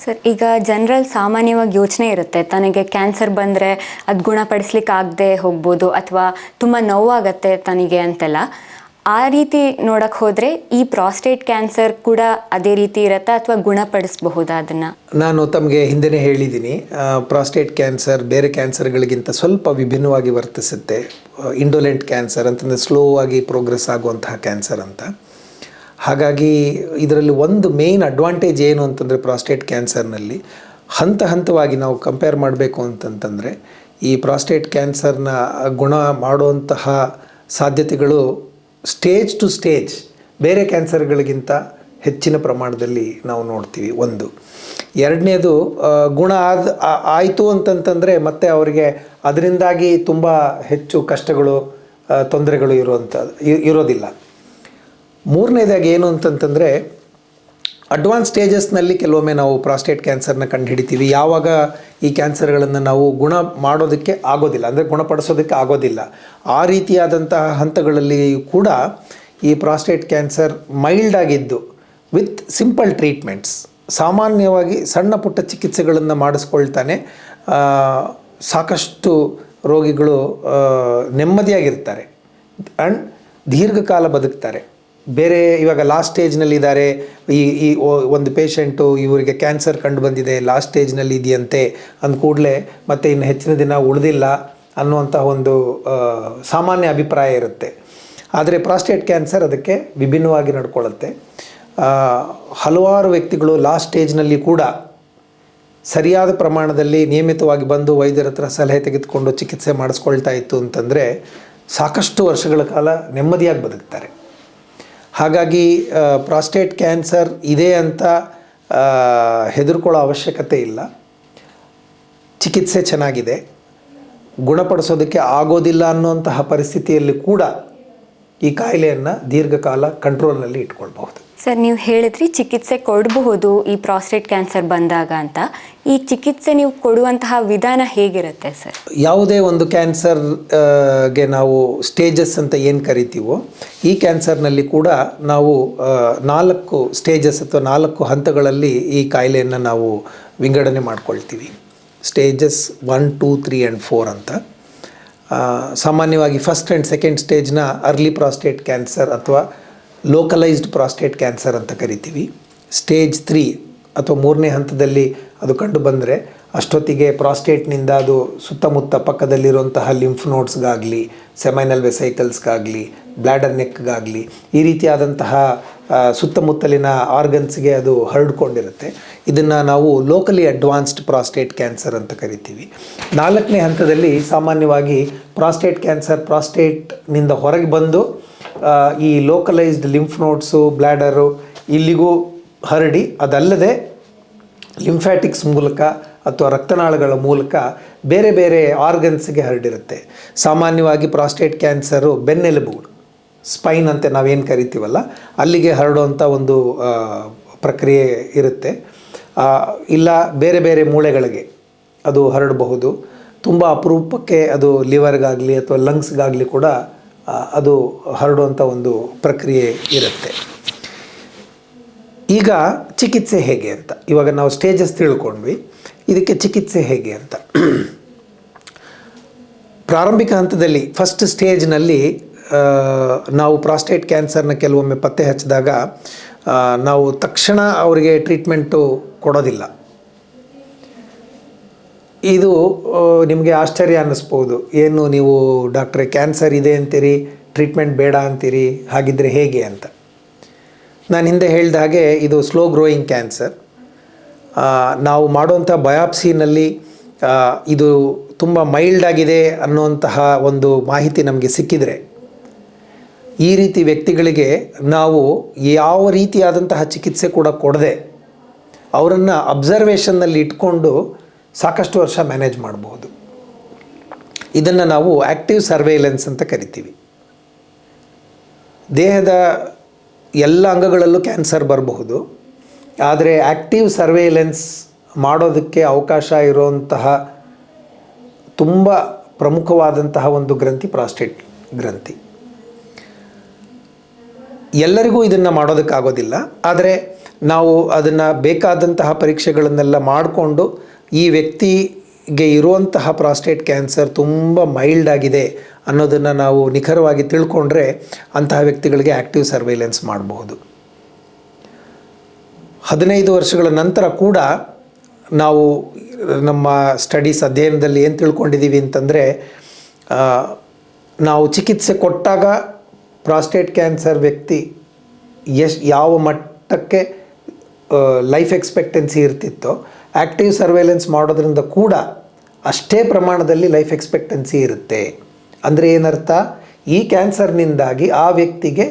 Sir, ಈಗ ಜನರಲ್ಲಿ ಸಾಮಾನ್ಯವಾಗಿ ಯೋಚನೆ ಇರುತ್ತೆ, ತನಗೆ ಕ್ಯಾನ್ಸರ್ ಬಂದರೆ ಅದು ಗುಣಪಡಿಸ್ಲಿಕ್ಕೆ ಆಗದೆ ಹೋಗ್ಬೋದು ಅಥವಾ ತುಂಬ ನೋವಾಗತ್ತೆ ತನಗೆ ಅಂತೆಲ್ಲ. ಆ ರೀತಿ ನೋಡಕ್ಕೆ ಹೋದರೆ ಈ ಪ್ರಾಸ್ಟೇಟ್ ಕ್ಯಾನ್ಸರ್ ಕೂಡ ಅದೇ ರೀತಿ ಇರುತ್ತಾ ಅಥವಾ ಗುಣಪಡಿಸಬಹುದಾ ಅದನ್ನು? ನಾನು ತಮಗೆ ಹಿಂದೆನೇ ಹೇಳಿದ್ದೀನಿ, ಪ್ರಾಸ್ಟೇಟ್ ಕ್ಯಾನ್ಸರ್ ಬೇರೆ ಕ್ಯಾನ್ಸರ್ಗಳಿಗಿಂತ ಸ್ವಲ್ಪ ವಿಭಿನ್ನವಾಗಿ ವರ್ತಿಸುತ್ತೆ. ಇಂಡೋಲೆಂಟ್ ಕ್ಯಾನ್ಸರ್ ಅಂತಂದರೆ ಸ್ಲೋ ಆಗಿ ಪ್ರೋಗ್ರೆಸ್ ಆಗುವಂತಹ ಕ್ಯಾನ್ಸರ್ ಅಂತ. ಹಾಗಾಗಿ ಇದರಲ್ಲಿ ಒಂದು ಮೇಯ್ನ್ ಅಡ್ವಾಂಟೇಜ್ ಏನು ಅಂತಂದರೆ ಪ್ರಾಸ್ಟೇಟ್ ಕ್ಯಾನ್ಸರ್ನಲ್ಲಿ ಹಂತ ಹಂತವಾಗಿ ನಾವು ಕಂಪೇರ್ ಮಾಡಬೇಕು ಅಂತಂತಂದರೆ ಈ ಪ್ರಾಸ್ಟೇಟ್ ಕ್ಯಾನ್ಸರ್ನ ಗುಣ ಮಾಡುವಂತಹ ಸಾಧ್ಯತೆಗಳು ಸ್ಟೇಜ್ ಟು ಸ್ಟೇಜ್ ಬೇರೆ ಕ್ಯಾನ್ಸರ್ಗಳಿಗಿಂತ ಹೆಚ್ಚಿನ ಪ್ರಮಾಣದಲ್ಲಿ ನಾವು ನೋಡ್ತೀವಿ. ಒಂದು. ಎರಡನೇದು, ಗುಣ ಆಯಿತು ಅಂತಂತಂದರೆ ಮತ್ತೆ ಅವರಿಗೆ ಅದರಿಂದಾಗಿ ತುಂಬ ಹೆಚ್ಚು ಕಷ್ಟಗಳು ತೊಂದರೆಗಳು ಇರೋದಿಲ್ಲ. ಮೂರನೇದಾಗಿ ಏನು ಅಂತಂತಂದರೆ ಅಡ್ವಾನ್ಸ್ ಸ್ಟೇಜಸ್ನಲ್ಲಿ ಕೆಲವೊಮ್ಮೆ ನಾವು ಪ್ರಾಸ್ಟೇಟ್ ಕ್ಯಾನ್ಸರ್ನ ಕಂಡುಹಿಡಿತೀವಿ. ಯಾವಾಗ ಈ ಕ್ಯಾನ್ಸರ್ಗಳನ್ನು ನಾವು ಗುಣ ಮಾಡೋದಕ್ಕೆ ಆಗೋದಿಲ್ಲ, ಅಂದರೆ ಗುಣಪಡಿಸೋದಕ್ಕೆ ಆಗೋದಿಲ್ಲ, ಆ ರೀತಿಯಾದಂತಹ ಹಂತಗಳಲ್ಲಿ ಕೂಡ ಈ ಪ್ರಾಸ್ಟೇಟ್ ಕ್ಯಾನ್ಸರ್ ಮೈಲ್ಡ್ ಆಗಿದ್ದು ವಿತ್ ಸಿಂಪಲ್ ಟ್ರೀಟ್ಮೆಂಟ್ಸ್, ಸಾಮಾನ್ಯವಾಗಿ ಸಣ್ಣ ಪುಟ್ಟ ಚಿಕಿತ್ಸೆಗಳನ್ನು ಮಾಡಿಸ್ಕೊಳ್ತಾನೆ ಸಾಕಷ್ಟು ರೋಗಿಗಳು ನೆಮ್ಮದಿಯಾಗಿರ್ತಾರೆ ಆ್ಯಂಡ್ ದೀರ್ಘಕಾಲ ಬದುಕ್ತಾರೆ. ಬೇರೆ ಇವಾಗ ಲಾಸ್ಟ್ ಸ್ಟೇಜ್ನಲ್ಲಿದ್ದಾರೆ, ಈ ಒಂದು ಪೇಷಂಟು ಇವರಿಗೆ ಕ್ಯಾನ್ಸರ್ ಕಂಡು ಬಂದಿದೆ, ಲಾಸ್ಟ್ ಸ್ಟೇಜ್ನಲ್ಲಿ ಇದೆಯಂತೆ ಅಂದ ಕೂಡಲೇ ಮತ್ತೆ ಇನ್ನು ಹೆಚ್ಚಿನ ದಿನ ಉಳಿದಿಲ್ಲ ಅನ್ನುವಂಥ ಒಂದು ಸಾಮಾನ್ಯ ಅಭಿಪ್ರಾಯ ಇರುತ್ತೆ. ಆದರೆ ಪ್ರಾಸ್ಟೇಟ್ ಕ್ಯಾನ್ಸರ್ ಅದಕ್ಕೆ ವಿಭಿನ್ನವಾಗಿ ನಡ್ಕೊಳ್ಳುತ್ತೆ. ಹಲವಾರು ವ್ಯಕ್ತಿಗಳು ಲಾಸ್ಟ್ ಸ್ಟೇಜ್ನಲ್ಲಿ ಕೂಡ ಸರಿಯಾದ ಪ್ರಮಾಣದಲ್ಲಿ ನಿಯಮಿತವಾಗಿ ಬಂದು ವೈದ್ಯರ ಹತ್ರ ಸಲಹೆ ತೆಗೆದುಕೊಂಡು ಚಿಕಿತ್ಸೆ ಮಾಡಿಸ್ಕೊಳ್ತಾ ಇತ್ತು ಅಂತಂದರೆ ಸಾಕಷ್ಟು ವರ್ಷಗಳ ಕಾಲ ನೆಮ್ಮದಿಯಾಗಿ ಬದುಕ್ತಾರೆ. ಹಾಗಾಗಿ ಪ್ರಾಸ್ಟೇಟ್ ಕ್ಯಾನ್ಸರ್ ಇದೆ ಅಂತ ಹೆದರ್ಕೊಳ್ಳೋ ಅವಶ್ಯಕತೆ ಇಲ್ಲ. ಚಿಕಿತ್ಸೆ ಚೆನ್ನಾಗಿದೆ, ಗುಣಪಡಿಸೋದಕ್ಕೆ ಆಗೋದಿಲ್ಲ ಅನ್ನುವಂತಹ ಪರಿಸ್ಥಿತಿಯಲ್ಲಿ ಕೂಡ ಈ ಕಾಯಿಲೆಯನ್ನು ದೀರ್ಘಕಾಲ ಕಂಟ್ರೋಲ್ನಲ್ಲಿ ಇಟ್ಕೊಳ್ಬಹುದು. ಸರ್, ನೀವು ಹೇಳಿದ್ರಿ ಚಿಕಿತ್ಸೆ ಕೊಡಬಹುದು ಈ ಪ್ರಾಸ್ಟೇಟ್ ಕ್ಯಾನ್ಸರ್ ಬಂದಾಗ ಅಂತ. ಈ ಚಿಕಿತ್ಸೆ ನೀವು ಕೊಡುವಂತಹ ವಿಧಾನ ಹೇಗಿರುತ್ತೆ ಸರ್? ಯಾವುದೇ ಒಂದು ಕ್ಯಾನ್ಸರ್ಗೆ ನಾವು ಸ್ಟೇಜಸ್ ಅಂತ ಏನು ಕರಿತೀವೋ, ಈ ಕ್ಯಾನ್ಸರ್ನಲ್ಲಿ ಕೂಡ ನಾವು 4 ಸ್ಟೇಜಸ್ ಅಥವಾ 4 ಹಂತಗಳಲ್ಲಿ ಈ ಕಾಯಿಲೆಯನ್ನು ನಾವು ವಿಂಗಡಣೆ ಮಾಡ್ಕೊಳ್ತೀವಿ. ಸ್ಟೇಜಸ್ 1, 2, 3 ಆ್ಯಂಡ್ 4 ಅಂತ. ಸಾಮಾನ್ಯವಾಗಿ ಫಸ್ಟ್ ಆ್ಯಂಡ್ ಸೆಕೆಂಡ್ ಸ್ಟೇಜ್ನ ಅರ್ಲಿ ಪ್ರಾಸ್ಟೇಟ್ ಕ್ಯಾನ್ಸರ್ ಅಥವಾ ಲೋಕಲೈಸ್ಡ್ ಪ್ರಾಸ್ಟೇಟ್ ಕ್ಯಾನ್ಸರ್ ಅಂತ ಕರಿತೀವಿ. ಸ್ಟೇಜ್ 3 ಅಥವಾ 3ನೇ ಹಂತದಲ್ಲಿ ಅದು ಕಂಡು ಬಂದರೆ ಅಷ್ಟೊತ್ತಿಗೆ ಪ್ರಾಸ್ಟೇಟ್ನಿಂದ ಅದು ಸುತ್ತಮುತ್ತ ಪಕ್ಕದಲ್ಲಿರುವಂತಹ ಲಿಂಫ್ ನೋಡ್ಸ್ಗಾಗಲಿ, ಸೆಮೈನಲ್ ವೆಸೈಕಲ್ಸ್ಗಾಗಲಿ, ಬ್ಲ್ಯಾಡರ್ ನೆಕ್ಗಾಗಲಿ ಈ ರೀತಿಯಾದಂತಹ ಸುತ್ತಮುತ್ತಲಿನ ಆರ್ಗನ್ಸ್ಗೆ ಅದು ಹರಡ್ಕೊಂಡಿರುತ್ತೆ. ಇದನ್ನು ನಾವು ಲೋಕಲಿ ಅಡ್ವಾನ್ಸ್ಡ್ ಪ್ರಾಸ್ಟೇಟ್ ಕ್ಯಾನ್ಸರ್ ಅಂತ ಕರಿತೀವಿ. 4ನೇ ಹಂತದಲ್ಲಿ ಸಾಮಾನ್ಯವಾಗಿ ಪ್ರಾಸ್ಟೇಟ್ ಕ್ಯಾನ್ಸರ್ ಪ್ರಾಸ್ಟೇಟ್ನಿಂದ ಹೊರಗೆ ಬಂದು ಈ ಲೋಕಲೈಸ್ಡ್ ಲಿಂಫ್ ನೋಡ್ಸು, ಬ್ಲ್ಯಾಡರು ಇಲ್ಲಿಗೂ ಹರಡಿ, ಅದಲ್ಲದೆ ಲಿಂಫ್ಯಾಟಿಕ್ಸ್ ಮೂಲಕ ಅಥವಾ ರಕ್ತನಾಳಗಳ ಮೂಲಕ ಬೇರೆ ಬೇರೆ ಆರ್ಗನ್ಸ್ಗೆ ಹರಡಿರುತ್ತೆ. ಸಾಮಾನ್ಯವಾಗಿ ಪ್ರಾಸ್ಟೇಟ್ ಕ್ಯಾನ್ಸರು ಬೆನ್ನೆಲುಬುಗಳು, ಸ್ಪೈನ್ ಅಂತ ನಾವೇನು ಕರಿತೀವಲ್ಲ, ಅಲ್ಲಿಗೆ ಹರಡುವಂಥ ಒಂದು ಪ್ರಕ್ರಿಯೆ ಇರುತ್ತೆ. ಇಲ್ಲ ಬೇರೆ ಬೇರೆ ಮೂಳೆಗಳಿಗೆ ಅದು ಹರಡಬಹುದು. ತುಂಬ ಅಪರೂಪಕ್ಕೆ ಅದು ಲಿವರ್ಗಾಗಲಿ ಅಥವಾ ಲಂಗ್ಸ್ಗಾಗಲಿ ಕೂಡ ಅದು ಹರಡುವಂಥ ಒಂದು ಪ್ರಕ್ರಿಯೆ ಇರುತ್ತೆ. ಈಗ ಚಿಕಿತ್ಸೆ ಹೇಗೆ ಅಂತ, ಇವಾಗ ನಾವು ಸ್ಟೇಜಸ್ ತಿಳ್ಕೊಂಡ್ವಿ, ಇದಕ್ಕೆ ಚಿಕಿತ್ಸೆ ಹೇಗೆ ಅಂತ. ಪ್ರಾರಂಭಿಕ ಹಂತದಲ್ಲಿ ಫಸ್ಟ್ ಸ್ಟೇಜ್ನಲ್ಲಿ ನಾವು ಪ್ರಾಸ್ಟೇಟ್ ಕ್ಯಾನ್ಸರ್ನ ಕೆಲವೊಮ್ಮೆ ಪತ್ತೆ ಹಚ್ಚಿದಾಗ ನಾವು ತಕ್ಷಣ ಅವರಿಗೆ ಟ್ರೀಟ್ಮೆಂಟು ಕೊಡೋದಿಲ್ಲ. ಇದು ನಿಮಗೆ ಆಶ್ಚರ್ಯ ಅನ್ನಿಸ್ಬೋದು, ಏನು ನೀವು ಡಾಕ್ಟ್ರೇ ಕ್ಯಾನ್ಸರ್ ಇದೆ ಅಂತೀರಿ, ಟ್ರೀಟ್ಮೆಂಟ್ ಬೇಡ ಅಂತೀರಿ, ಹಾಗಿದ್ದರೆ ಹೇಗೆ ಅಂತ. ನಾನು ಹಿಂದೆ ಹೇಳಿದ ಹಾಗೆ ಇದು ಸ್ಲೋ ಗ್ರೋಯಿಂಗ್ ಕ್ಯಾನ್ಸರ್. ನಾವು ಮಾಡುವಂಥ ಬಯಾಪ್ಸಿನಲ್ಲಿ ಇದು ತುಂಬ ಮೈಲ್ಡ್ ಆಗಿದೆ ಅನ್ನುವಂತಹ ಒಂದು ಮಾಹಿತಿ ನಮಗೆ ಸಿಕ್ಕಿದರೆ ಈ ರೀತಿ ವ್ಯಕ್ತಿಗಳಿಗೆ ನಾವು ಯಾವ ರೀತಿಯಾದಂತಹ ಚಿಕಿತ್ಸೆ ಕೂಡ ಕೊಡದೆ ಅವರನ್ನು ಅಬ್ಸರ್ವೇಷನ್ನಲ್ಲಿ ಇಟ್ಕೊಂಡು ಸಾಕಷ್ಟು ವರ್ಷ ಮ್ಯಾನೇಜ್ ಮಾಡಬಹುದು. ಇದನ್ನು ನಾವು ಆ್ಯಕ್ಟಿವ್ ಸರ್ವೇಲೆನ್ಸ್ ಅಂತ ಕರಿತೀವಿ. ದೇಹದ ಎಲ್ಲ ಅಂಗಗಳಲ್ಲೂ ಕ್ಯಾನ್ಸರ್ ಬರಬಹುದು, ಆದರೆ ಆ್ಯಕ್ಟಿವ್ ಸರ್ವೇಲೆನ್ಸ್ ಮಾಡೋದಕ್ಕೆ ಅವಕಾಶ ಇರುವಂತಹ ತುಂಬ ಪ್ರಮುಖವಾದಂತಹ ಒಂದು ಗ್ರಂಥಿ ಪ್ರಾಸ್ಟೇಟ್ ಗ್ರಂಥಿ. ಎಲ್ಲರಿಗೂ ಇದನ್ನು ಮಾಡೋದಕ್ಕಾಗೋದಿಲ್ಲ, ಆದರೆ ನಾವು ಅದನ್ನು ಬೇಕಾದಂತಹ ಪರೀಕ್ಷೆಗಳನ್ನೆಲ್ಲ ಮಾಡಿಕೊಂಡು ಈ ವ್ಯಕ್ತಿಗೆ ಇರುವಂತಹ ಪ್ರಾಸ್ಟೇಟ್ ಕ್ಯಾನ್ಸರ್ ತುಂಬ ಮೈಲ್ಡ್ ಆಗಿದೆ ಅನ್ನೋದನ್ನು ನಾವು ನಿಖರವಾಗಿ ತಿಳ್ಕೊಂಡ್ರೆ ಅಂತಹ ವ್ಯಕ್ತಿಗಳಿಗೆ ಆ್ಯಕ್ಟಿವ್ ಸರ್ವೇಲೆನ್ಸ್ ಮಾಡಬಹುದು. 15 ವರ್ಷಗಳ ನಂತರ ಕೂಡ ನಾವು ನಮ್ಮ ಸ್ಟಡೀಸ್ ಅಧ್ಯಯನದಲ್ಲಿ ಏನು ತಿಳ್ಕೊಂಡಿದ್ದೀವಿ ಅಂತಂದರೆ, ನಾವು ಚಿಕಿತ್ಸೆ ಕೊಟ್ಟಾಗ ಪ್ರಾಸ್ಟೇಟ್ ಕ್ಯಾನ್ಸರ್ ವ್ಯಕ್ತಿ ಯಾವ ಮಟ್ಟಕ್ಕೆ ಲೈಫ್ ಎಕ್ಸ್ಪೆಕ್ಟೆನ್ಸಿ ಇರ್ತಿತ್ತೋ ಆ್ಯಕ್ಟಿವ್ ಸರ್ವೇಲೆನ್ಸ್ ಮಾಡೋದ್ರಿಂದ ಕೂಡ ಅಷ್ಟೇ ಪ್ರಮಾಣದಲ್ಲಿ ಲೈಫ್ ಎಕ್ಸ್ಪೆಕ್ಟೆನ್ಸಿ ಇರುತ್ತೆ. ಅಂದರೆ ಏನರ್ಥ, ಈ ಕ್ಯಾನ್ಸರ್ನಿಂದಾಗಿ ಆ ವ್ಯಕ್ತಿಗೆ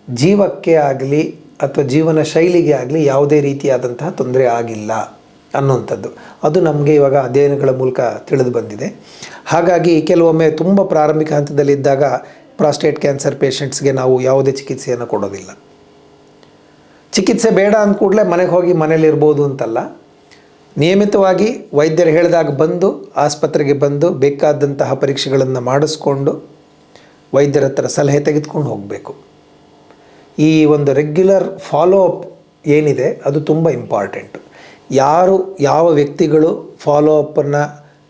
ಜೀವಕ್ಕೆ ಆಗಲಿ ಅಥವಾ ಜೀವನ ಶೈಲಿಗೆ ಆಗಲಿ ಯಾವುದೇ ರೀತಿಯಾದಂತಹ ತೊಂದರೆ ಆಗಿಲ್ಲ ಅನ್ನುವಂಥದ್ದು. ಅದು ನಮಗೆ ಇವಾಗ ಅಧ್ಯಯನಗಳ ಮೂಲಕ ತಿಳಿದು ಬಂದಿದೆ. ಹಾಗಾಗಿ ಕೆಲವೊಮ್ಮೆ ತುಂಬ ಪ್ರಾರಂಭಿಕ ಹಂತದಲ್ಲಿದ್ದಾಗ ಪ್ರಾಸ್ಟೇಟ್ ಕ್ಯಾನ್ಸರ್ ಪೇಷಂಟ್ಸ್ಗೆ ನಾವು ಯಾವುದೇ ಚಿಕಿತ್ಸೆಯನ್ನು ಕೊಡೋದಿಲ್ಲ. ಚಿಕಿತ್ಸೆ ಬೇಡ ಅಂದ ಕೂಡಲೇ ಮನೆಗೆ ಹೋಗಿ ಮನೇಲಿರ್ಬೋದು ಅಂತಲ್ಲ, ನಿಯಮಿತವಾಗಿ ವೈದ್ಯರು ಹೇಳಿದಾಗ ಬಂದು ಆಸ್ಪತ್ರೆಗೆ ಬಂದು ಬೇಕಾದಂತಹ ಪರೀಕ್ಷೆಗಳನ್ನು ಮಾಡಿಸ್ಕೊಂಡು ವೈದ್ಯರ ಹತ್ರ ಸಲಹೆ ತೆಗೆದುಕೊಂಡು ಹೋಗಬೇಕು. ಈ ಒಂದು ರೆಗ್ಯುಲರ್ ಫಾಲೋ ಅಪ್ ಏನಿದೆ ಅದು ತುಂಬ ಇಂಪಾರ್ಟೆಂಟು. ಯಾವ ವ್ಯಕ್ತಿಗಳು ಫಾಲೋ ಅಪ್ಪನ್ನು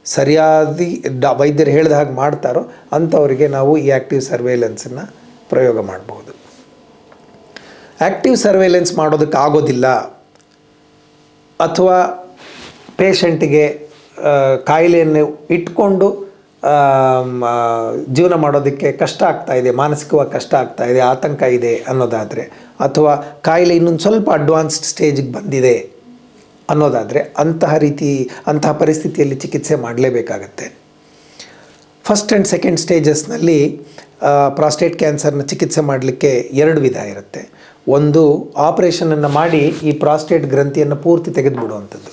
ಸರಿಯಾಗಿ ವೈದ್ಯರು ಹೇಳಿದ ಹಾಗೆ ಮಾಡ್ತಾರೋ ಅಂಥವರಿಗೆ ನಾವು ಈ ಆ್ಯಕ್ಟಿವ್ ಸರ್ವೇಲೆನ್ಸನ್ನು ಪ್ರಯೋಗ ಮಾಡ್ಬೋದು. ಆ್ಯಕ್ಟಿವ್ ಸರ್ವೇಲೆನ್ಸ್ ಮಾಡೋದಕ್ಕಾಗೋದಿಲ್ಲ ಅಥವಾ ಪೇಷಂಟಿಗೆ ಕಾಯಿಲೆಯನ್ನು ಇಟ್ಕೊಂಡು ಜೀವನ ಮಾಡೋದಕ್ಕೆ ಕಷ್ಟ ಆಗ್ತಾಯಿದೆ, ಮಾನಸಿಕವಾಗಿ ಕಷ್ಟ ಆಗ್ತಾಯಿದೆ, ಆತಂಕ ಇದೆ ಅನ್ನೋದಾದರೆ, ಅಥವಾ ಕಾಯಿಲೆ ಇನ್ನೊಂದು ಸ್ವಲ್ಪ ಅಡ್ವಾನ್ಸ್ಡ್ ಸ್ಟೇಜಿಗೆ ಬಂದಿದೆ ಅನ್ನೋದಾದರೆ ಅಂತಹ ಪರಿಸ್ಥಿತಿಯಲ್ಲಿ ಚಿಕಿತ್ಸೆ ಮಾಡಲೇಬೇಕಾಗತ್ತೆ. ಫಸ್ಟ್ ಆ್ಯಂಡ್ ಸೆಕೆಂಡ್ ಸ್ಟೇಜಸ್ನಲ್ಲಿ ಪ್ರಾಸ್ಟೇಟ್ ಕ್ಯಾನ್ಸರ್ನ ಚಿಕಿತ್ಸೆ ಮಾಡಲಿಕ್ಕೆ 2 ವಿಧ ಇರುತ್ತೆ. ಒಂದು, ಆಪ್ರೇಷನನ್ನು ಮಾಡಿ ಈ ಪ್ರಾಸ್ಟೇಟ್ ಗ್ರಂಥಿಯನ್ನು ಪೂರ್ತಿ ತೆಗೆದುಬಿಡುವಂಥದ್ದು.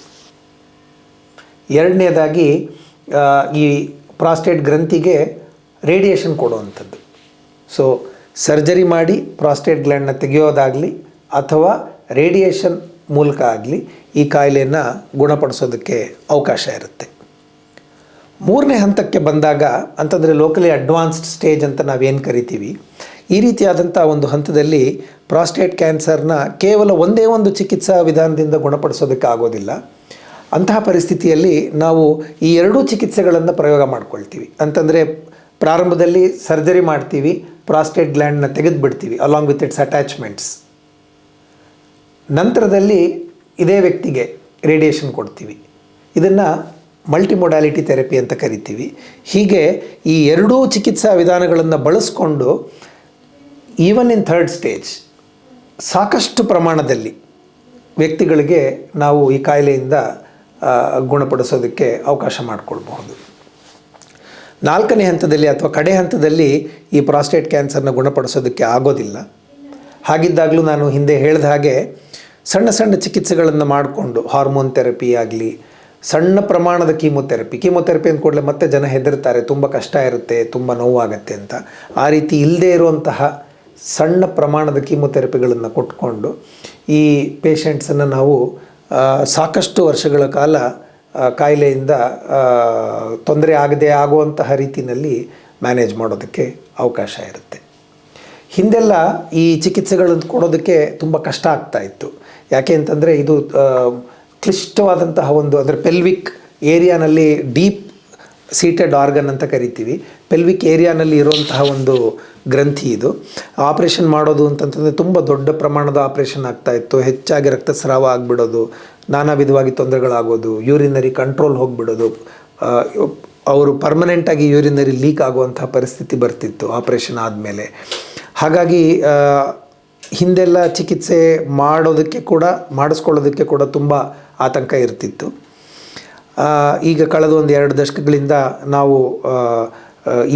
ಎರಡನೇದಾಗಿ ಈ ಪ್ರಾಸ್ಟೇಟ್ ಗ್ರಂಥಿಗೆ ರೇಡಿಯೇಷನ್ ಕೊಡುವಂಥದ್ದು. ಸೊ ಸರ್ಜರಿ ಮಾಡಿ ಪ್ರಾಸ್ಟೇಟ್ ಗ್ಲ್ಯಾಂಡನ್ನ ತೆಗೆಯೋದಾಗಲಿ ಅಥವಾ ರೇಡಿಯೇಷನ್ ಮೂಲಕ ಆಗಲಿ ಈ ಕಾಯಿಲೆಯನ್ನು ಗುಣಪಡಿಸೋದಕ್ಕೆ ಅವಕಾಶ ಇರುತ್ತೆ. 3ನೇ ಹಂತಕ್ಕೆ ಬಂದಾಗ ಅಂತಂದರೆ ಲೋಕಲಿ ಅಡ್ವಾನ್ಸ್ಡ್ ಸ್ಟೇಜ್ ಅಂತ ನಾವೇನು ಕರಿತೀವಿ, ಈ ರೀತಿಯಾದಂಥ ಒಂದು ಹಂತದಲ್ಲಿ ಪ್ರಾಸ್ಟೇಟ್ ಕ್ಯಾನ್ಸರ್ನ ಕೇವಲ ಒಂದೇ ಒಂದು ಚಿಕಿತ್ಸಾ ವಿಧಾನದಿಂದ ಗುಣಪಡಿಸೋದಕ್ಕೆ ಆಗೋದಿಲ್ಲ. ಅಂತಹ ಪರಿಸ್ಥಿತಿಯಲ್ಲಿ ನಾವು ಈ 2 ಚಿಕಿತ್ಸೆಗಳನ್ನು ಪ್ರಯೋಗ ಮಾಡ್ಕೊಳ್ತೀವಿ. ಅಂತಂದರೆ ಪ್ರಾರಂಭದಲ್ಲಿ ಸರ್ಜರಿ ಮಾಡ್ತೀವಿ, ಪ್ರಾಸ್ಟೇಟ್ ಗ್ಲ್ಯಾಂಡನ್ನ ತೆಗೆದುಬಿಡ್ತೀವಿ ಅಲಾಂಗ್ ವಿತ್ ಇಟ್ಸ್ ಅಟ್ಯಾಚ್ಮೆಂಟ್ಸ್. ನಂತರದಲ್ಲಿ ಇದೇ ವ್ಯಕ್ತಿಗೆ ರೇಡಿಯೇಷನ್ ಕೊಡ್ತೀವಿ. ಇದನ್ನು ಮಲ್ಟಿಮೊಡ್ಯಾಲಿಟಿ ಥೆರಪಿ ಅಂತ ಕರಿತೀವಿ. ಹೀಗೆ ಈ 2 ಚಿಕಿತ್ಸಾ ವಿಧಾನಗಳನ್ನು ಬಳಸ್ಕೊಂಡು ಈವನ್ ಇನ್ 3rd ಸ್ಟೇಜ್ ಸಾಕಷ್ಟು ಪ್ರಮಾಣದಲ್ಲಿ ವ್ಯಕ್ತಿಗಳಿಗೆ ನಾವು ಈ ಕಾಯಿಲೆಯಿಂದ ಗುಣಪಡಿಸೋದಕ್ಕೆ ಅವಕಾಶ ಮಾಡಿಕೊಳ್ಬಹುದು. 4ನೇ ಹಂತದಲ್ಲಿ ಅಥವಾ ಕಡೆ ಹಂತದಲ್ಲಿ ಈ ಪ್ರಾಸ್ಟೇಟ್ ಕ್ಯಾನ್ಸರ್ನ ಗುಣಪಡಿಸೋದಕ್ಕೆ ಆಗೋದಿಲ್ಲ. ಹಾಗಿದ್ದಾಗಲೂ ನಾನು ಹಿಂದೆ ಹೇಳಿದ ಹಾಗೆ ಸಣ್ಣ ಸಣ್ಣ ಚಿಕಿತ್ಸೆಗಳನ್ನು ಮಾಡಿಕೊಂಡು ಹಾರ್ಮೋನ್ ಥೆರಪಿ ಆಗಲಿ, ಸಣ್ಣ ಪ್ರಮಾಣದ ಕೀಮೊಥೆರಪಿ ಅಂದ ಕೂಡಲೇ ಮತ್ತೆ ಜನ ಹೆದರ್ತಾರೆ, ತುಂಬ ಕಷ್ಟ ಇರುತ್ತೆ, ತುಂಬ ನೋವಾಗುತ್ತೆ ಅಂತ. ಆ ರೀತಿ ಇಲ್ಲದೇ ಇರುವಂತಹ ಸಣ್ಣ ಪ್ರಮಾಣದ ಕೀಮೊಥೆರಪಿಗಳನ್ನು ಕೊಟ್ಕೊಂಡು ಈ ಪೇಷಂಟ್ಸನ್ನು ನಾವು ಸಾಕಷ್ಟು ವರ್ಷಗಳ ಕಾಲ ಕಾಯಿಲೆಯಿಂದ ತೊಂದರೆ ಆಗದೆ ಆಗುವಂತಹ ರೀತಿಯಲ್ಲಿ ಮ್ಯಾನೇಜ್ ಮಾಡೋದಕ್ಕೆ ಅವಕಾಶ ಇರುತ್ತೆ. ಹಿಂದೆಲ್ಲ ಈ ಚಿಕಿತ್ಸೆಗಳನ್ನು ಕೊಡೋದಕ್ಕೆ ತುಂಬ ಕಷ್ಟ ಆಗ್ತಾಯಿತ್ತು. ಯಾಕೆ ಅಂತಂದರೆ ಇದು ಕ್ಲಿಷ್ಟವಾದಂತಹ ಒಂದು, ಅಂದರೆ ಪೆಲ್ವಿಕ್ ಏರಿಯಾನಲ್ಲಿ ಡೀಪ್ ಸೀಟೆಡ್ ಆರ್ಗನ್ ಅಂತ ಕರಿತೀವಿ. ಪೆಲ್ವಿಕ್ ಏರಿಯಾನಲ್ಲಿ ಇರುವಂತಹ ಒಂದು ಗ್ರಂಥಿ ಇದು. ಆಪ್ರೇಷನ್ ಮಾಡೋದು ಅಂತಂತಂದರೆ ತುಂಬ ದೊಡ್ಡ ಪ್ರಮಾಣದ ಆಪ್ರೇಷನ್ ಆಗ್ತಾಯಿತ್ತು. ಹೆಚ್ಚಾಗಿ ರಕ್ತಸ್ರಾವ ಆಗಿಬಿಡೋದು, ನಾನಾ ವಿಧವಾಗಿ ತೊಂದರೆಗಳಾಗೋದು, ಯೂರಿನರಿ ಕಂಟ್ರೋಲ್ ಹೋಗಿಬಿಡೋದು, ಅವರು ಪರ್ಮನೆಂಟಾಗಿ ಯೂರಿನರಿ ಲೀಕ್ ಆಗುವಂತಹ ಪರಿಸ್ಥಿತಿ ಬರ್ತಿತ್ತು ಆಪ್ರೇಷನ್ ಆದಮೇಲೆ. ಹಾಗಾಗಿ ಹಿಂದೆಲ್ಲ ಚಿಕಿತ್ಸೆ ಮಾಡಿಸ್ಕೊಳ್ಳೋದಕ್ಕೆ ಕೂಡ ತುಂಬ ಆತಂಕ ಇರ್ತಿತ್ತು. ಈಗ ಕಳೆದ ಒಂದು 2 ದಶಕಗಳಿಂದ ನಾವು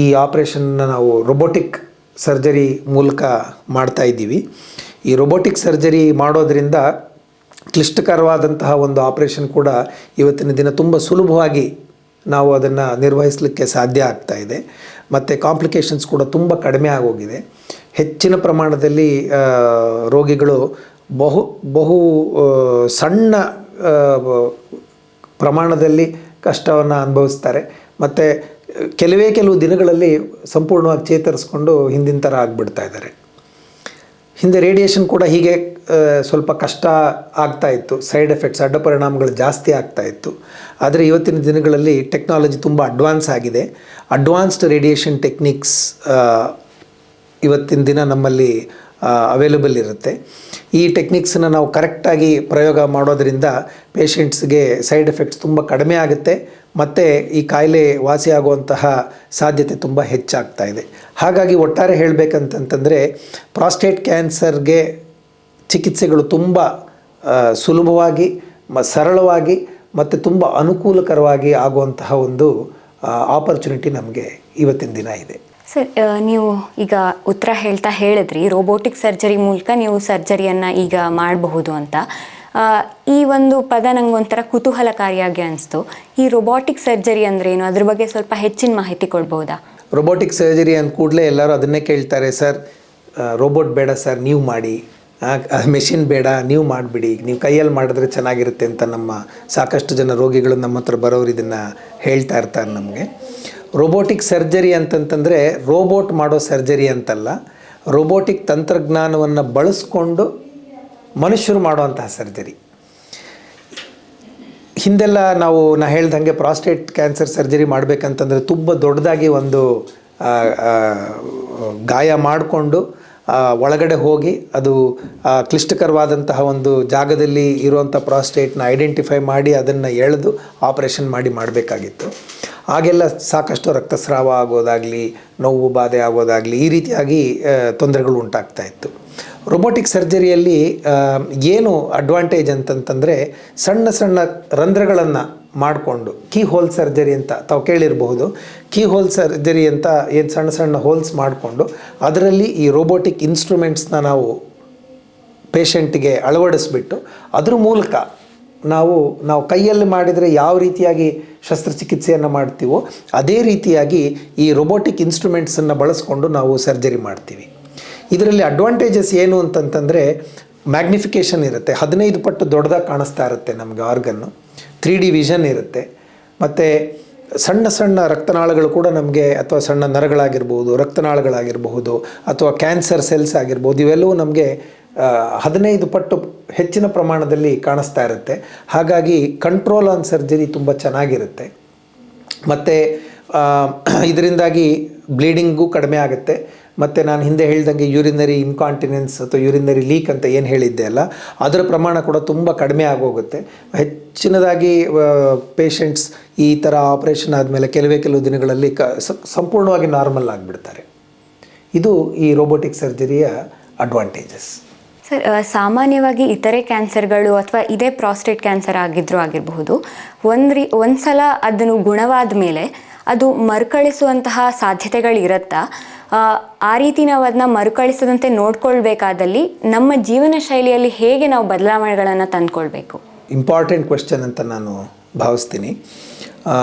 ಈ ಆಪ್ರೇಷನ್ನ ನಾವು ರೊಬೋಟಿಕ್ ಸರ್ಜರಿ ಮೂಲಕ ಮಾಡ್ತಾ ಇದ್ದೀವಿ. ಈ ರೊಬೋಟಿಕ್ ಸರ್ಜರಿ ಮಾಡೋದರಿಂದ ಕ್ಲಿಷ್ಟಕರವಾದಂತಹ ಒಂದು ಆಪ್ರೇಷನ್ ಕೂಡ ಇವತ್ತಿನ ದಿನ ತುಂಬ ಸುಲಭವಾಗಿ ನಾವು ಅದನ್ನು ನಿರ್ವಹಿಸಲಿಕ್ಕೆ ಸಾಧ್ಯ ಆಗ್ತಾ ಇದೆ. ಮತ್ತು ಕಾಂಪ್ಲಿಕೇಶನ್ಸ್ ಕೂಡ ತುಂಬ ಕಡಿಮೆ ಆಗೋಗಿದೆ. ಹೆಚ್ಚಿನ ಪ್ರಮಾಣದಲ್ಲಿ ರೋಗಿಗಳು ಬಹು ಸಣ್ಣ ಪ್ರಮಾಣದಲ್ಲಿ ಕಷ್ಟವನ್ನು ಅನುಭವಿಸ್ತಾರೆ ಮತ್ತು ಕೆಲವು ದಿನಗಳಲ್ಲಿ ಸಂಪೂರ್ಣವಾಗಿ ಚೇತರಿಸ್ಕೊಂಡು ಹಿಂದಿನ ಥರ ಆಗಿಬಿಡ್ತಾ ಇದ್ದಾರೆ. ಹಿಂದೆ ರೇಡಿಯೇಷನ್ ಕೂಡ ಹೀಗೆ ಸ್ವಲ್ಪ ಕಷ್ಟ ಆಗ್ತಾ ಇತ್ತು, ಸೈಡ್ ಎಫೆಕ್ಟ್ಸ್ ಅಡ್ಡ ಪರಿಣಾಮಗಳು ಜಾಸ್ತಿ ಆಗ್ತಾ ಇತ್ತು. ಆದರೆ ಇವತ್ತಿನ ದಿನಗಳಲ್ಲಿ ಟೆಕ್ನಾಲಜಿ ತುಂಬ ಅಡ್ವಾನ್ಸ್ ಆಗಿದೆ. ಅಡ್ವಾನ್ಸ್ಡ್ ರೇಡಿಯೇಷನ್ ಟೆಕ್ನಿಕ್ಸ್ ಇವತ್ತಿನ ದಿನ ನಮ್ಮಲ್ಲಿ ಅವೈಲಬಲ್ ಇರುತ್ತೆ. ಈ ಟೆಕ್ನಿಕ್ಸನ್ನು ನಾವು ಕರೆಕ್ಟಾಗಿ ಪ್ರಯೋಗ ಮಾಡೋದರಿಂದ ಪೇಷಂಟ್ಸ್ಗೆ ಸೈಡ್ ಎಫೆಕ್ಟ್ಸ್ ತುಂಬ ಕಡಿಮೆ ಆಗುತ್ತೆ ಮತ್ತು ಈ ಕಾಯಿಲೆ ವಾಸಿಯಾಗುವಂತಹ ಸಾಧ್ಯತೆ ತುಂಬ ಹೆಚ್ಚಾಗ್ತಾ ಇದೆ. ಹಾಗಾಗಿ ಒಟ್ಟಾರೆ ಹೇಳಬೇಕಂತಂತಂದರೆ ಪ್ರಾಸ್ಟೇಟ್ ಕ್ಯಾನ್ಸರ್ಗೆ ಚಿಕಿತ್ಸೆಗಳು ತುಂಬ ಸುಲಭವಾಗಿ ಸರಳವಾಗಿ ಮತ್ತು ತುಂಬ ಅನುಕೂಲಕರವಾಗಿ ಆಗುವಂತಹ ಒಂದು ಆಪರ್ಚುನಿಟಿ ನಮಗೆ ಇವತ್ತಿನ ದಿನ ಇದೆ. ಸರ್, ನೀವು ಈಗ ಉತ್ತರ ಹೇಳಿದ್ರಿ ರೋಬೋಟಿಕ್ ಸರ್ಜರಿ ಮೂಲಕ ನೀವು ಸರ್ಜರಿಯನ್ನು ಈಗ ಮಾಡಬಹುದು ಅಂತ. ಈ ಒಂದು ಪದ ನಂಗೆ ಒಂಥರ ಕುತೂಹಲಕಾರಿಯಾಗಿ ಅನಿಸ್ತು. ಈ ರೋಬೋಟಿಕ್ ಸರ್ಜರಿ ಅಂದ್ರೆ ಏನು, ಅದ್ರ ಬಗ್ಗೆ ಸ್ವಲ್ಪ ಹೆಚ್ಚಿನ ಮಾಹಿತಿ ಕೊಡ್ಬೋದಾ? ರೋಬೋಟಿಕ್ ಸರ್ಜರಿ ಅಂದ ಕೂಡಲೇ ಎಲ್ಲರೂ ಅದನ್ನೇ ಕೇಳ್ತಾರೆ, ಸರ್ ರೋಬೋಟ್ ಬೇಡ ಸರ್, ನೀವು ಮಾಡಿ, ಮೆಷಿನ್ ಬೇಡ ನೀವು ಮಾಡಿಬಿಡಿ, ನೀವು ಕೈಯಲ್ಲಿ ಮಾಡಿದ್ರೆ ಚೆನ್ನಾಗಿರುತ್ತೆ ಅಂತ ನಮ್ಮ ಸಾಕಷ್ಟು ಜನ ರೋಗಿಗಳು ನಮ್ಮ ಹತ್ರ ಬರೋರು ಇದನ್ನು ಹೇಳ್ತಾ ಇರ್ತಾರೆ ನಮಗೆ. ರೋಬೋಟಿಕ್ ಸರ್ಜರಿ ಅಂತಂತಂದರೆ ರೋಬೋಟ್ ಮಾಡೋ ಸರ್ಜರಿ ಅಂತಲ್ಲ, ರೋಬೋಟಿಕ್ ತಂತ್ರಜ್ಞಾನವನ್ನು ಬಳಸ್ಕೊಂಡು ಮನುಷ್ಯರು ಮಾಡುವಂತಹ ಸರ್ಜರಿ. ಹಿಂದೆಲ್ಲ ನಾ ಹೇಳ್ದಂಗೆ ಪ್ರಾಸ್ಟೇಟ್ ಕ್ಯಾನ್ಸರ್ ಸರ್ಜರಿ ಮಾಡಬೇಕಂತಂದರೆ ತುಂಬ ದೊಡ್ಡದಾಗಿ ಒಂದು ಗಾಯ ಮಾಡಿಕೊಂಡು ಒಳಗಡೆ ಹೋಗಿ ಅದು ಕ್ಲಿಷ್ಟಕರವಾದಂತಹ ಒಂದು ಜಾಗದಲ್ಲಿ ಇರುವಂಥ ಪ್ರಾಸ್ಟೇಟ್ನ ಐಡೆಂಟಿಫೈ ಮಾಡಿ ಅದನ್ನು ಎಳೆದು ಆಪರೇಷನ್ ಮಾಡಬೇಕಾಗಿತ್ತು. ಆಗೆಲ್ಲ ಸಾಕಷ್ಟು ರಕ್ತಸ್ರಾವ ಆಗೋದಾಗಲಿ, ನೋವು ಬಾಧೆ ಆಗೋದಾಗಲಿ, ಈ ರೀತಿಯಾಗಿ ತೊಂದರೆಗಳು ಉಂಟಾಗ್ತಾ ಇತ್ತು. ರೋಬೋಟಿಕ್ ಸರ್ಜರಿಯಲ್ಲಿ ಏನು ಅಡ್ವಾಂಟೇಜ್ ಅಂತಂತಂದರೆ ಸಣ್ಣ ಸಣ್ಣ ರಂಧ್ರಗಳನ್ನು ಮಾಡಿಕೊಂಡು ಕೀ ಹೋಲ್ ಸರ್ಜರಿ ಅಂತ ತಾವು ಕೇಳಿರಬಹುದು. ಕೀ ಹೋಲ್ ಸರ್ಜರಿ ಅಂತ ಏನು ಸಣ್ಣ ಸಣ್ಣ ಹೋಲ್ಸ್ ಮಾಡಿಕೊಂಡು ಅದರಲ್ಲಿ ಈ ರೋಬೋಟಿಕ್ ಇನ್ಸ್ಟ್ರೂಮೆಂಟ್ಸ್ನ ನಾವು ಪೇಷಂಟಿಗೆ ಅಳವಡಿಸ್ಬಿಟ್ಟು ಅದ್ರ ಮೂಲಕ ನಾವು ಕೈಯಲ್ಲಿ ಮಾಡಿದರೆ ಯಾವ ರೀತಿಯಾಗಿ ಶಸ್ತ್ರಚಿಕಿತ್ಸೆಯನ್ನು ಮಾಡ್ತೀವೋ ಅದೇ ರೀತಿಯಾಗಿ ಈ ರೋಬೋಟಿಕ್ ಇನ್ಸ್ಟ್ರೂಮೆಂಟ್ಸನ್ನು ಬಳಸ್ಕೊಂಡು ನಾವು ಸರ್ಜರಿ ಮಾಡ್ತೀವಿ. ಇದರಲ್ಲಿ ಅಡ್ವಾಂಟೇಜಸ್ ಏನು ಅಂತಂತಂದರೆ ಮ್ಯಾಗ್ನಿಫಿಕೇಷನ್ ಇರುತ್ತೆ, 15 ಪಟ್ಟು ದೊಡ್ಡದಾಗಿ ಕಾಣಿಸ್ತಾ ಇರುತ್ತೆ ನಮಗೆ ಆರ್ಗನ್ನು, 3D ವಿಷನ್ ಇರುತ್ತೆ, ಮತ್ತು ಸಣ್ಣ ಸಣ್ಣ ರಕ್ತನಾಳಗಳು ಕೂಡ ನಮಗೆ, ಅಥವಾ ಸಣ್ಣ ನರಗಳಾಗಿರ್ಬೋದು, ರಕ್ತನಾಳಗಳಾಗಿರಬಹುದು, ಅಥವಾ ಕ್ಯಾನ್ಸರ್ ಸೆಲ್ಸ್ ಆಗಿರ್ಬೋದು, ಇವೆಲ್ಲವೂ ನಮಗೆ 15 ಪಟ್ಟು ಹೆಚ್ಚಿನ ಪ್ರಮಾಣದಲ್ಲಿ ಕಾಣಿಸ್ತಾ ಇರುತ್ತೆ. ಹಾಗಾಗಿ ಕಂಟ್ರೋಲ್ ಆನ್ ಸರ್ಜರಿ ತುಂಬ ಚೆನ್ನಾಗಿರುತ್ತೆ. ಮತ್ತು ಇದರಿಂದಾಗಿ ಬ್ಲೀಡಿಂಗು ಕಡಿಮೆ ಆಗುತ್ತೆ. ಮತ್ತು ನಾನು ಹಿಂದೆ ಹೇಳ್ದಂಗೆ ಯೂರಿನರಿ ಇನ್ಕಾಂಟಿನೆನ್ಸ್ ಅಥವಾ ಯೂರಿನರಿ ಲೀಕ್ ಅಂತ ಏನು ಹೇಳಿದ್ದೆ ಅಲ್ಲ, ಅದರ ಪ್ರಮಾಣ ಕೂಡ ತುಂಬ ಕಡಿಮೆ ಆಗೋಗುತ್ತೆ. ಹೆಚ್ಚಿನದಾಗಿ ಪೇಷಂಟ್ಸ್ ಈ ಥರ ಆಪರೇಷನ್ ಆದಮೇಲೆ ಕೆಲವು ದಿನಗಳಲ್ಲಿ ಸಂಪೂರ್ಣವಾಗಿ ನಾರ್ಮಲ್ ಆಗಿಬಿಡ್ತಾರೆ. ಇದು ಈ ರೋಬೋಟಿಕ್ ಸರ್ಜರಿಯ ಅಡ್ವಾಂಟೇಜಸ್. ಸರ್, ಸಾಮಾನ್ಯವಾಗಿ ಇತರೆ ಕ್ಯಾನ್ಸರ್ಗಳು ಅಥವಾ ಇದೇ ಪ್ರಾಸ್ಟೇಟ್ ಕ್ಯಾನ್ಸರ್ ಆಗಿರಬಹುದು, ಒಂದು ಸಲ ಅದನ್ನು ಗುಣವಾದ ಮೇಲೆ ಅದು ಮರುಕಳಿಸುವಂತಹ ಸಾಧ್ಯತೆಗಳಿರುತ್ತಾ? ಆ ರೀತಿ ನಾವು ಅದನ್ನ ಮರುಕಳಿಸದಂತೆ ನೋಡ್ಕೊಳ್ಬೇಕಾದಲ್ಲಿ ನಮ್ಮ ಜೀವನ ಶೈಲಿಯಲ್ಲಿ ಹೇಗೆ ನಾವು ಬದಲಾವಣೆಗಳನ್ನು ತಂದುಕೊಳ್ಬೇಕು? ಇಂಪಾರ್ಟೆಂಟ್ ಕ್ವೆಶ್ಚನ್ ಅಂತ ನಾನು ಭಾವಿಸ್ತೀನಿ.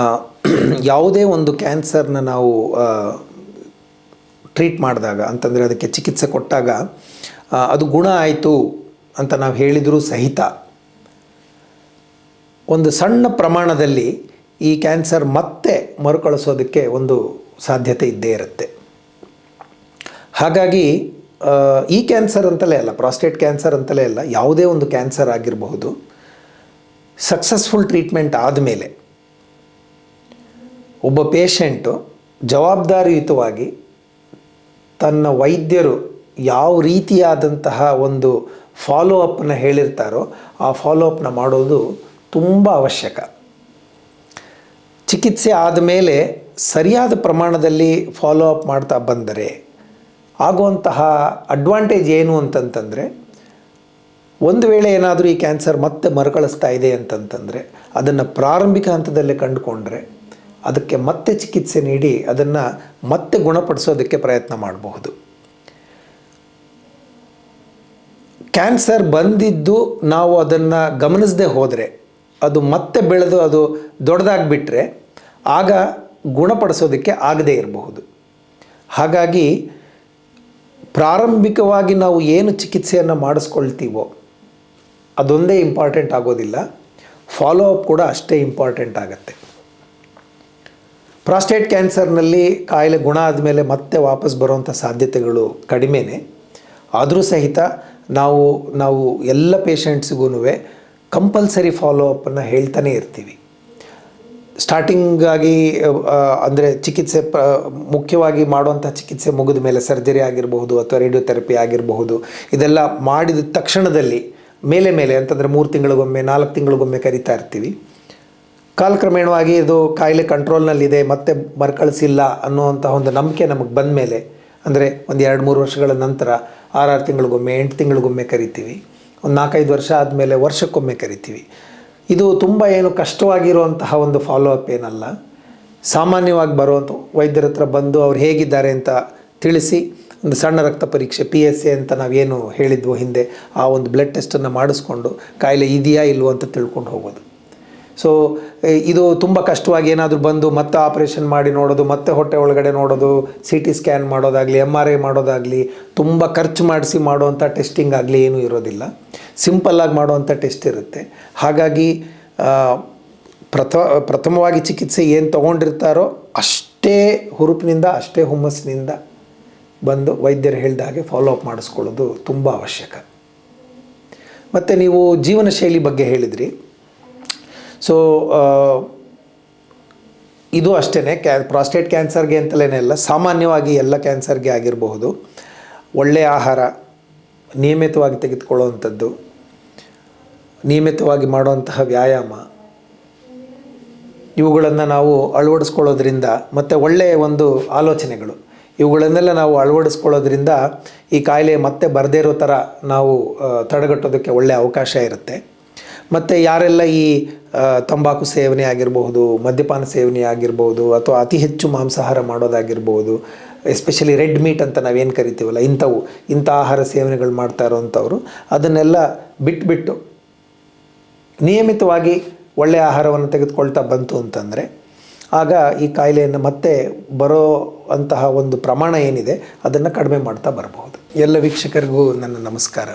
ಯಾವುದೇ ಒಂದು ಕ್ಯಾನ್ಸರ್ನ ನಾವು ಟ್ರೀಟ್ ಮಾಡಿದಾಗ ಅಂತಂದರೆ ಅದಕ್ಕೆ ಚಿಕಿತ್ಸೆ ಕೊಟ್ಟಾಗ ಅದು ಗುಣ ಆಯಿತು ಅಂತ ನಾವು ಹೇಳಿದರೂ ಸಹಿತ ಒಂದು ಸಣ್ಣ ಪ್ರಮಾಣದಲ್ಲಿ ಈ ಕ್ಯಾನ್ಸರ್ ಮತ್ತೆ ಮರುಕಳಿಸೋದಕ್ಕೆ ಒಂದು ಸಾಧ್ಯತೆ ಇದ್ದೇ ಇರುತ್ತೆ. ಹಾಗಾಗಿ ಈ ಕ್ಯಾನ್ಸರ್ ಅಂತಲೇ ಅಲ್ಲ, ಪ್ರಾಸ್ಟೇಟ್ ಕ್ಯಾನ್ಸರ್ ಅಂತಲೇ ಅಲ್ಲ, ಯಾವುದೇ ಒಂದು ಕ್ಯಾನ್ಸರ್ ಆಗಿರಬಹುದು, ಸಕ್ಸಸ್ಫುಲ್ ಟ್ರೀಟ್ಮೆಂಟ್ ಆದಮೇಲೆ ಒಬ್ಬ ಪೇಷಂಟು ಜವಾಬ್ದಾರಿಯುತವಾಗಿ ತನ್ನ ವೈದ್ಯರು ಯಾವ ರೀತಿಯಾದಂತಹ ಒಂದು ಫಾಲೋ ಅಪ್ನ ಹೇಳಿರ್ತಾರೋ ಆ ಫಾಲೋ ಅಪ್ನ ಮಾಡೋದು ತುಂಬ ಅವಶ್ಯಕ. ಚಿಕಿತ್ಸೆ ಆದಮೇಲೆ ಸರಿಯಾದ ಪ್ರಮಾಣದಲ್ಲಿ ಫಾಲೋ ಅಪ್ ಮಾಡ್ತಾ ಬಂದರೆ ಆಗುವಂತಹ ಅಡ್ವಾಂಟೇಜ್ ಏನು ಅಂತಂತಂದರೆ, ಒಂದು ವೇಳೆ ಏನಾದರೂ ಈ ಕ್ಯಾನ್ಸರ್ ಮತ್ತೆ ಮರುಕಳಿಸ್ತಾ ಇದೆ ಅಂತಂತಂದರೆ ಅದನ್ನು ಪ್ರಾರಂಭಿಕ ಹಂತದಲ್ಲೇ ಕಂಡುಕೊಂಡ್ರೆ ಅದಕ್ಕೆ ಮತ್ತೆ ಚಿಕಿತ್ಸೆ ನೀಡಿ ಅದನ್ನು ಮತ್ತೆ ಗುಣಪಡಿಸೋದಕ್ಕೆ ಪ್ರಯತ್ನ ಮಾಡಬಹುದು. ಕ್ಯಾನ್ಸರ್ ಬಂದಿದ್ದು ನಾವು ಅದನ್ನು ಗಮನಿಸದೆ ಹೋದರೆ ಅದು ಮತ್ತೆ ಬೆಳೆದು ಅದು ದೊಡ್ಡದಾಗಿಬಿಟ್ರೆ ಆಗ ಗುಣಪಡಿಸೋದಕ್ಕೆ ಆಗದೇ ಇರಬಹುದು. ಹಾಗಾಗಿ ಪ್ರಾರಂಭಿಕವಾಗಿ ನಾವು ಏನು ಚಿಕಿತ್ಸೆಯನ್ನು ಮಾಡಿಸ್ಕೊಳ್ತೀವೋ ಅದೊಂದೇ ಇಂಪಾರ್ಟೆಂಟ್ ಆಗೋದಿಲ್ಲ, ಫಾಲೋ ಅಪ್ ಕೂಡ ಅಷ್ಟೇ ಇಂಪಾರ್ಟೆಂಟ್ ಆಗುತ್ತೆ. ಪ್ರಾಸ್ಟೇಟ್ ಕ್ಯಾನ್ಸರ್ನಲ್ಲಿ ಕಾಯಿಲೆ ಗುಣ ಆದಮೇಲೆ ಮತ್ತೆ ವಾಪಸ್ ಬರುವಂಥ ಸಾಧ್ಯತೆಗಳು ಕಡಿಮೆನೇ. ಆದರೂ ಸಹಿತ ನಾವು ಎಲ್ಲ ಪೇಷಂಟ್ಸ್ಗೂ ಕಂಪಲ್ಸರಿ ಫಾಲೋ ಅಪ್ಪನ್ನು ಹೇಳ್ತಾನೆ ಇರ್ತೀವಿ. ಸ್ಟಾರ್ಟಿಂಗಾಗಿ ಅಂದರೆ ಚಿಕಿತ್ಸೆ ಮುಖ್ಯವಾಗಿ ಮಾಡುವಂಥ ಚಿಕಿತ್ಸೆ ಮುಗಿದ ಮೇಲೆ ಸರ್ಜರಿ ಆಗಿರಬಹುದು ಅಥವಾ ರೇಡಿಯೋಥೆರಪಿ ಆಗಿರಬಹುದು, ಇದೆಲ್ಲ ಮಾಡಿದ ತಕ್ಷಣದಲ್ಲಿ ಮೇಲೆ ಅಂತಂದರೆ 3 ತಿಂಗಳಿಗೊಮ್ಮೆ 4 ತಿಂಗಳಿಗೊಮ್ಮೆ ಕರಿತಾ ಇರ್ತೀವಿ. ಕಾಲಕ್ರಮೇಣವಾಗಿ ಇದು ಕಾಯಿಲೆ ಕಂಟ್ರೋಲ್ನಲ್ಲಿದೆ, ಮತ್ತೆ ಮರುಕಳಿಸಿಲ್ಲ ಅನ್ನುವಂಥ ಒಂದು ನಂಬಿಕೆ ನಮಗೆ ಬಂದ ಮೇಲೆ, ಅಂದರೆ ಒಂದು 2-3 ವರ್ಷಗಳ ನಂತರ 6 ತಿಂಗಳಿಗೊಮ್ಮೆ 8 ತಿಂಗಳಿಗೊಮ್ಮೆ ಕರಿತೀವಿ. ಒಂದು 4-5 ವರ್ಷ ಆದಮೇಲೆ ವರ್ಷಕ್ಕೊಮ್ಮೆ ಕರಿತೀವಿ. ಇದು ತುಂಬ ಏನು ಕಷ್ಟವಾಗಿರುವಂತಹ ಒಂದು ಫಾಲೋ ಅಪ್ ಏನಲ್ಲ. ಸಾಮಾನ್ಯವಾಗಿ ಬರುವಂಥ ವೈದ್ಯರ ಹತ್ರ ಬಂದು ಅವ್ರು ಹೇಗಿದ್ದಾರೆ ಅಂತ ತಿಳಿಸಿ, ಒಂದು ಸಣ್ಣ ರಕ್ತ ಪರೀಕ್ಷೆ PSA ಅಂತ ನಾವೇನು ಹೇಳಿದ್ವೋ ಹಿಂದೆ, ಆ ಒಂದು ಬ್ಲಡ್ ಟೆಸ್ಟನ್ನು ಮಾಡಿಸ್ಕೊಂಡು ಕಾಯಿಲೆ ಇದೆಯಾ ಇಲ್ವೋ ಅಂತ ತಿಳ್ಕೊಂಡು ಹೋಗೋದು. ಸೊ ಇದು ತುಂಬ ಕಷ್ಟವಾಗಿ ಏನಾದರೂ ಬಂದು ಮತ್ತೆ ಆಪ್ರೇಷನ್ ಮಾಡಿ ನೋಡೋದು, ಮತ್ತೆ ಹೊಟ್ಟೆ ಒಳಗಡೆ ನೋಡೋದು, CT ಸ್ಕ್ಯಾನ್ ಮಾಡೋದಾಗಲಿ, MRI ಮಾಡೋದಾಗಲಿ, ತುಂಬ ಖರ್ಚು ಮಾಡಿಸಿ ಮಾಡುವಂಥ ಟೆಸ್ಟಿಂಗ್ ಆಗಲಿ ಏನೂ ಇರೋದಿಲ್ಲ. ಸಿಂಪಲ್ಲಾಗಿ ಮಾಡುವಂಥ ಟೆಸ್ಟ್ ಇರುತ್ತೆ. ಹಾಗಾಗಿ ಪ್ರಥಮವಾಗಿ ಚಿಕಿತ್ಸೆ ಏನು ತೊಗೊಂಡಿರ್ತಾರೋ ಅಷ್ಟೇ ಹುರುಪಿನಿಂದ ಅಷ್ಟೇ ಹುಮ್ಮಸ್ಸಿನಿಂದ ಬಂದು ವೈದ್ಯರು ಹೇಳಿದ ಹಾಗೆ ಫಾಲೋ ಅಪ್ ಮಾಡಿಸ್ಕೊಳ್ಳೋದು ತುಂಬ ಅವಶ್ಯಕ. ಮತ್ತು ನೀವು ಜೀವನ ಶೈಲಿ ಬಗ್ಗೆ ಹೇಳಿದ್ರಿ. ಸೊ ಇದು ಅಷ್ಟೇ, ಪ್ರಾಸ್ಟೇಟ್ ಕ್ಯಾನ್ಸರ್ಗೆ ಅಂತಲೇ ಅಲ್ಲ, ಸಾಮಾನ್ಯವಾಗಿ ಎಲ್ಲ ಕ್ಯಾನ್ಸರ್ಗೆ ಆಗಿರಬಹುದು. ಒಳ್ಳೆಯ ಆಹಾರ, ನಿಯಮಿತವಾಗಿ ತೆಗೆದುಕೊಳ್ಳುವಂಥದ್ದು, ನಿಯಮಿತವಾಗಿ ಮಾಡುವಂತಹ ವ್ಯಾಯಾಮ, ಇವುಗಳನ್ನು ನಾವು ಅಳವಡಿಸ್ಕೊಳ್ಳೋದ್ರಿಂದ, ಮತ್ತು ಒಳ್ಳೆಯ ಒಂದು ಆಲೋಚನೆಗಳು, ಇವುಗಳನ್ನೆಲ್ಲ ನಾವು ಅಳವಡಿಸ್ಕೊಳ್ಳೋದ್ರಿಂದ ಈ ಕಾಯಿಲೆ ಮತ್ತೆ ಬರದೇ ಇರೋ ಥರ ನಾವು ತಡೆಗಟ್ಟೋದಕ್ಕೆ ಒಳ್ಳೆಯ ಅವಕಾಶ ಇರುತ್ತೆ. ಮತ್ತು ಯಾರೆಲ್ಲ ಈ ತಂಬಾಕು ಸೇವನೆ ಆಗಿರಬಹುದು, ಮದ್ಯಪಾನ ಸೇವನೆ ಆಗಿರ್ಬೋದು, ಅಥವಾ ಅತಿ ಹೆಚ್ಚು ಮಾಂಸಾಹಾರ ಮಾಡೋದಾಗಿರ್ಬೋದು, ಎಸ್ಪೆಷಲಿ ರೆಡ್ ಮೀಟ್ ಅಂತ ನಾವೇನು ಕರಿತೀವಲ್ಲ, ಇಂಥ ಆಹಾರ ಸೇವನೆಗಳು ಮಾಡ್ತಾ ಇರೋವಂಥವ್ರು ಅದನ್ನೆಲ್ಲ ಬಿಟ್ಟು ನಿಯಮಿತವಾಗಿ ಒಳ್ಳೆಯ ಆಹಾರವನ್ನು ತೆಗೆದುಕೊಳ್ತಾ ಬಂತು ಅಂತಂದರೆ ಆಗ ಈ ಕಾಯಿಲೆಯನ್ನು ಮತ್ತೆ ಬರೋ ಅಂತಹ ಒಂದು ಪ್ರಮಾಣ ಏನಿದೆ ಅದನ್ನು ಕಡಿಮೆ ಮಾಡ್ತಾ ಬರಬಹುದು. ಎಲ್ಲ ವೀಕ್ಷಕರಿಗೂ ನನ್ನ ನಮಸ್ಕಾರ.